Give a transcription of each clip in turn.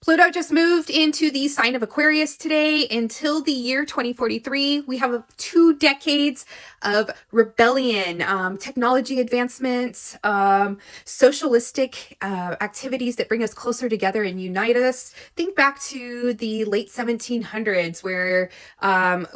Pluto just moved into the sign of Aquarius today until the year 2043. We have 2 decades of rebellion, technology advancements, socialistic activities that bring us closer together and unite us. Think back to the late 1700s where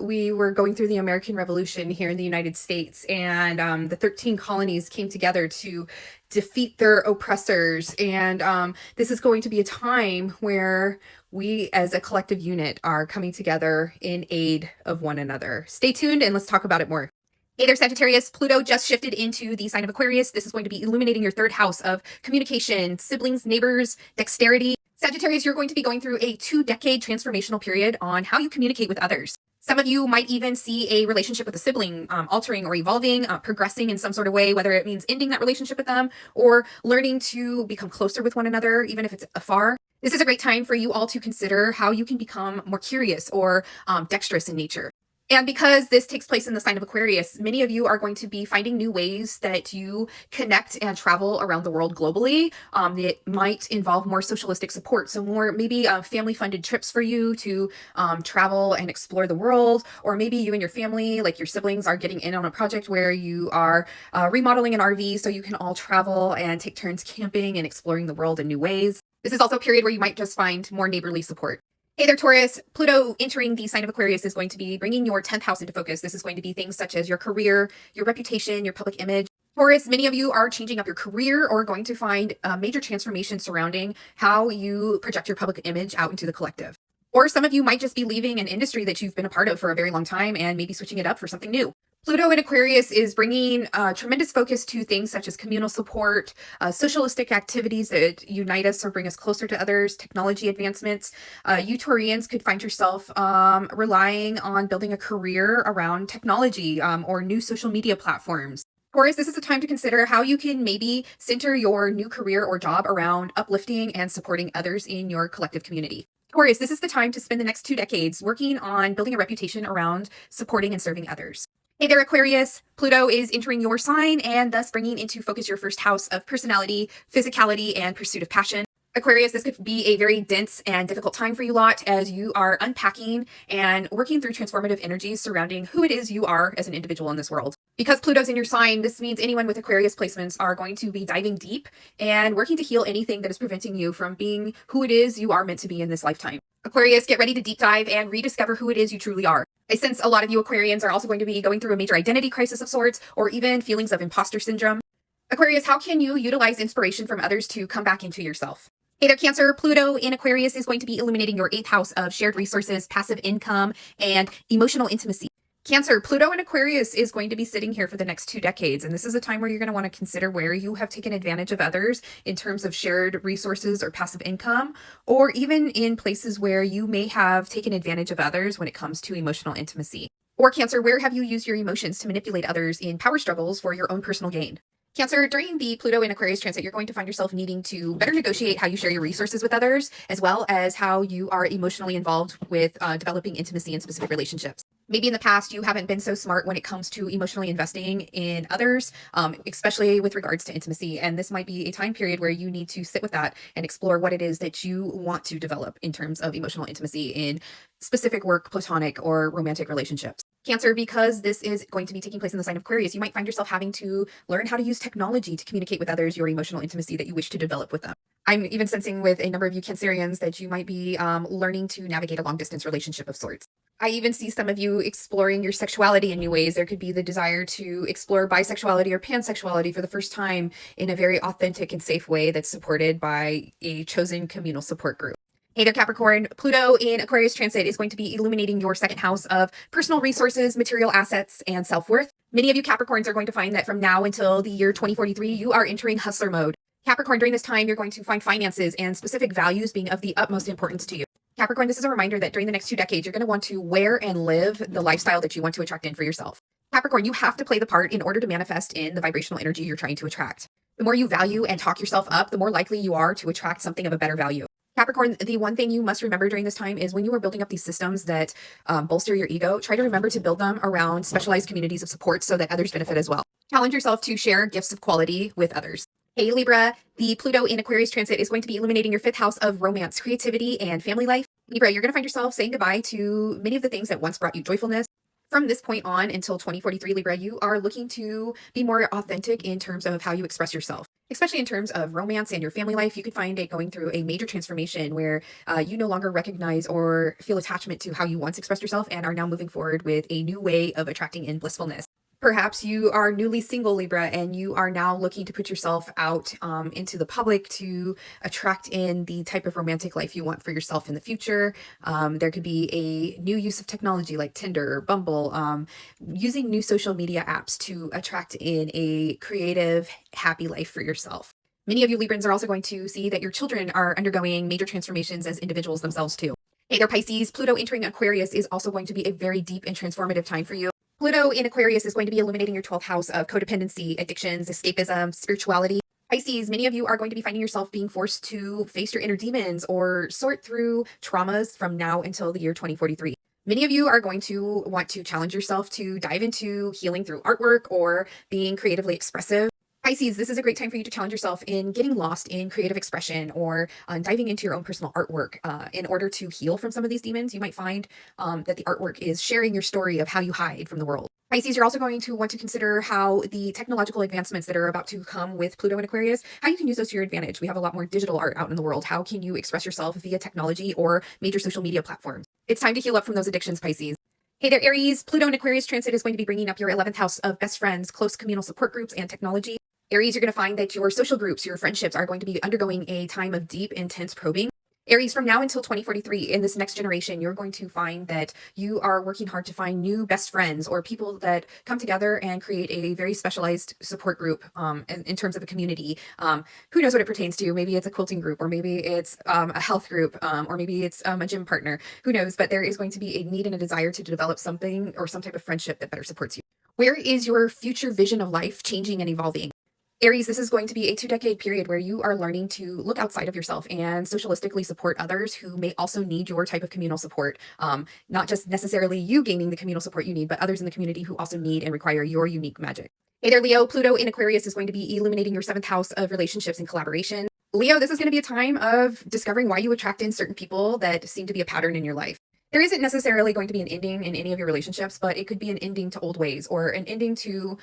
we were going through the American Revolution here in the United States, and the 13 colonies came together to defeat their oppressors. And this is going to be a time where we as a collective unit are coming together in aid of one another. Stay tuned and let's talk about it more. Hey there, Sagittarius. Pluto just shifted into the sign of Aquarius. This is going to be illuminating your 3rd house of communication, siblings, neighbors, dexterity. Sagittarius, you're going to be going through a 2-decade transformational period on how you communicate with others. Some of you might even see a relationship with a sibling altering or evolving, progressing in some sort of way, whether it means ending that relationship with them or learning to become closer with one another, even if it's afar. This is a great time for you all to consider how you can become more curious or dexterous in nature. And because this takes place in the sign of Aquarius, many of you are going to be finding new ways that you connect and travel around the world globally. It might involve more socialistic support. So more maybe family-funded trips for you to travel and explore the world. Or maybe you and your family, like your siblings, are getting in on a project where you are remodeling an RV so you can all travel and take turns camping and exploring the world in new ways. This is also a period where you might just find more neighborly support. Hey there, Taurus. Pluto entering the sign of Aquarius is going to be bringing your 10th house into focus. This is going to be things such as your career, your reputation, your public image. Taurus, many of you are changing up your career or going to find a major transformation surrounding how you project your public image out into the collective. Or some of you might just be leaving an industry that you've been a part of for a very long time and maybe switching it up for something new. Pluto in Aquarius is bringing tremendous focus to things such as communal support, socialistic activities that unite us or bring us closer to others, technology advancements. You Taurians could find yourself relying on building a career around technology or new social media platforms. Taurus, this is a time to consider how you can maybe center your new career or job around uplifting and supporting others in your collective community. Taurus, this is the time to spend the next 2 decades working on building a reputation around supporting and serving others. Hey there, Aquarius. Pluto is entering your sign and thus bringing into focus your 1st house of personality, physicality, and pursuit of passion. Aquarius, this could be a very dense and difficult time for you lot as you are unpacking and working through transformative energies surrounding who it is you are as an individual in this world. Because Pluto's in your sign, this means anyone with Aquarius placements are going to be diving deep and working to heal anything that is preventing you from being who it is you are meant to be in this lifetime. Aquarius, get ready to deep dive and rediscover who it is you truly are. I sense a lot of you Aquarians are also going to be going through a major identity crisis of sorts, or even feelings of imposter syndrome. Aquarius, how can you utilize inspiration from others to come back into yourself? Hey there, Cancer. Pluto in Aquarius is going to be illuminating your 8th house of shared resources, passive income, and emotional intimacy. Cancer, Pluto in Aquarius is going to be sitting here for the next 2 decades, and this is a time where you're going to want to consider where you have taken advantage of others in terms of shared resources or passive income, or even in places where you may have taken advantage of others when it comes to emotional intimacy. Or Cancer, where have you used your emotions to manipulate others in power struggles for your own personal gain? Cancer, during the Pluto in Aquarius transit, you're going to find yourself needing to better negotiate how you share your resources with others, as well as how you are emotionally involved with developing intimacy in specific relationships. Maybe in the past, you haven't been so smart when it comes to emotionally investing in others, especially with regards to intimacy. And this might be a time period where you need to sit with that and explore what it is that you want to develop in terms of emotional intimacy in specific work, platonic, or romantic relationships. Cancer, because this is going to be taking place in the sign of Aquarius, you might find yourself having to learn how to use technology to communicate with others your emotional intimacy that you wish to develop with them. I'm even sensing with a number of you Cancerians that you might be learning to navigate a long-distance relationship of sorts. I even see some of you exploring your sexuality in new ways. There could be the desire to explore bisexuality or pansexuality for the first time in a very authentic and safe way that's supported by a chosen communal support group. Hey there, Capricorn. Pluto in Aquarius transit is going to be illuminating your 2nd house of personal resources, material assets, and self-worth. Many of you Capricorns are going to find that from now until the year 2043, you are entering hustler mode. Capricorn, during this time, you're going to find finances and specific values being of the utmost importance to you. Capricorn, this is a reminder that during the next 2 decades, you're going to want to wear and live the lifestyle that you want to attract in for yourself. Capricorn, you have to play the part in order to manifest in the vibrational energy you're trying to attract. The more you value and talk yourself up, the more likely you are to attract something of a better value. Capricorn, the one thing you must remember during this time is when you are building up these systems that bolster your ego, try to remember to build them around specialized communities of support so that others benefit as well. Challenge yourself to share gifts of quality with others. Hey Libra, the Pluto in Aquarius transit is going to be illuminating your fifth house of romance, creativity, and family life. Libra, you're going to find yourself saying goodbye to many of the things that once brought you joyfulness. From this point on until 2043, Libra, you are looking to be more authentic in terms of how you express yourself, especially in terms of romance and your family life. You could find it going through a major transformation where you no longer recognize or feel attachment to how you once expressed yourself and are now moving forward with a new way of attracting in blissfulness. Perhaps you are newly single, Libra, and you are now looking to put yourself out into the public to attract in the type of romantic life you want for yourself in the future. There could be a new use of technology like Tinder or Bumble, using new social media apps to attract in a creative, happy life for yourself. Many of you Librans are also going to see that your children are undergoing major transformations as individuals themselves too. Hey there, Pisces. Pluto entering Aquarius is also going to be a very deep and transformative time for you. Pluto in Aquarius is going to be illuminating your 12th house of codependency, addictions, escapism, spirituality. Pisces, many of you are going to be finding yourself being forced to face your inner demons or sort through traumas from now until the year 2043. Many of you are going to want to challenge yourself to dive into healing through artwork or being creatively expressive. Pisces, this is a great time for you to challenge yourself in getting lost in creative expression or diving into your own personal artwork in order to heal from some of these demons. You might find that the artwork is sharing your story of how you hide from the world. Pisces, you're also going to want to consider how the technological advancements that are about to come with Pluto and Aquarius, how you can use those to your advantage. We have a lot more digital art out in the world. How can you express yourself via technology or major social media platforms? It's time to heal up from those addictions, Pisces. Hey there, Aries. Pluto and Aquarius transit is going to be bringing up your 11th house of best friends, close communal support groups, and technology. Aries, you're going to find that your social groups, your friendships are going to be undergoing a time of deep, intense probing. Aries, from now until 2043, in this next generation, you're going to find that you are working hard to find new best friends or people that come together and create a very specialized support group in terms of a community. Who knows what it pertains to? Maybe it's a quilting group, or maybe it's a health group, or maybe it's a gym partner. Who knows? But there is going to be a need and a desire to develop something or some type of friendship that better supports you. Where is your future vision of life changing and evolving? Aries, this is going to be a 2-decade period where you are learning to look outside of yourself and socialistically support others who may also need your type of communal support. Not just necessarily you gaining the communal support you need, but others in the community who also need and require your unique magic. Hey there, Leo. Pluto in Aquarius is going to be illuminating your 7th house of relationships and collaboration. Leo, this is going to be a time of discovering why you attract in certain people that seem to be a pattern in your life. There isn't necessarily going to be an ending in any of your relationships, but it could be an ending to old ways or an ending to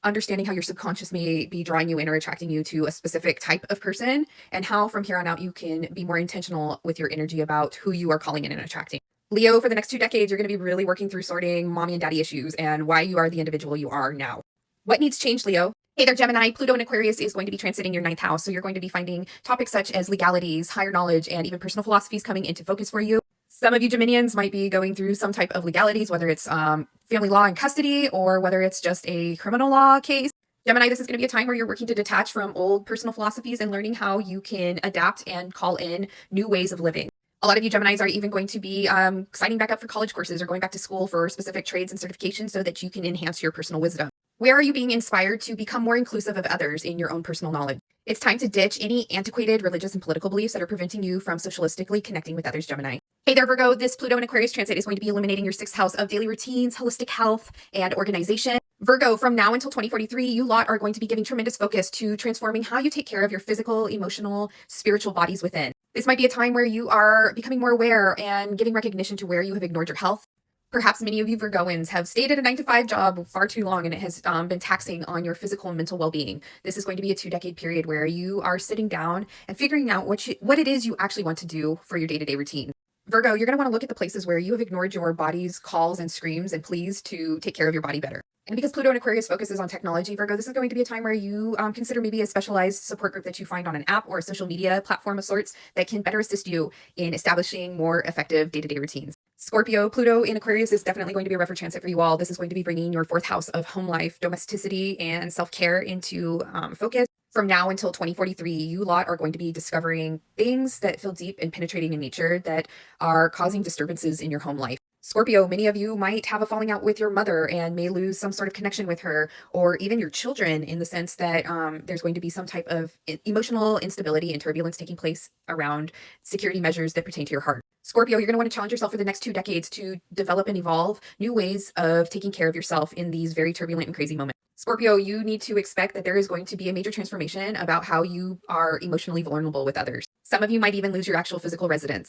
understanding how your subconscious may be drawing you in or attracting you to a specific type of person, and how from here on out you can be more intentional with your energy about who you are calling in and attracting. Leo, for the next 2 decades, you're going to be really working through sorting mommy and daddy issues and why you are the individual you are now. What needs change, Leo? Hey there, Gemini. Pluto in Aquarius is going to be transiting your 9th house, so you're going to be finding topics such as legalities, higher knowledge, and even personal philosophies coming into focus for you. Some of you Geminians might be going through some type of legalities, whether it's family law and custody or whether it's just a criminal law case. Gemini, this is going to be a time where you're working to detach from old personal philosophies and learning how you can adapt and call in new ways of living. A lot of you Geminis are even going to be signing back up for college courses or going back to school for specific trades and certifications so that you can enhance your personal wisdom. Where are you being inspired to become more inclusive of others in your own personal knowledge? It's time to ditch any antiquated religious and political beliefs that are preventing you from socialistically connecting with others, Gemini. Hey there, Virgo. This Pluto and Aquarius transit is going to be illuminating your 6th house of daily routines, holistic health, and organization. Virgo, from now until 2043, you lot are going to be giving tremendous focus to transforming how you take care of your physical, emotional, spiritual bodies within. This might be a time where you are becoming more aware and giving recognition to where you have ignored your health. Perhaps many of you Virgoans have stayed at a 9-to-5 job far too long and it has been taxing on your physical and mental well-being. This is going to be a 2-decade period where you are sitting down and figuring out what it is you actually want to do for your day-to-day routine. Virgo, you're going to want to look at the places where you have ignored your body's calls and screams and pleas to take care of your body better. And because Pluto and Aquarius focuses on technology, Virgo, this is going to be a time where you consider maybe a specialized support group that you find on an app or a social media platform of sorts that can better assist you in establishing more effective day-to-day routines. Scorpio, Pluto in Aquarius is definitely going to be a rougher transit for you all. This is going to be bringing your 4th house of home life, domesticity, and self-care into focus. From now until 2043, you lot are going to be discovering things that feel deep and penetrating in nature that are causing disturbances in your home life. Scorpio, many of you might have a falling out with your mother and may lose some sort of connection with her, or even your children, in the sense that there's going to be some type of emotional instability and turbulence taking place around security measures that pertain to your heart. Scorpio, you're going to want to challenge yourself for the next 2 decades to develop and evolve new ways of taking care of yourself in these very turbulent and crazy moments. Scorpio, you need to expect that there is going to be a major transformation about how you are emotionally vulnerable with others. Some of you might even lose your actual physical residence.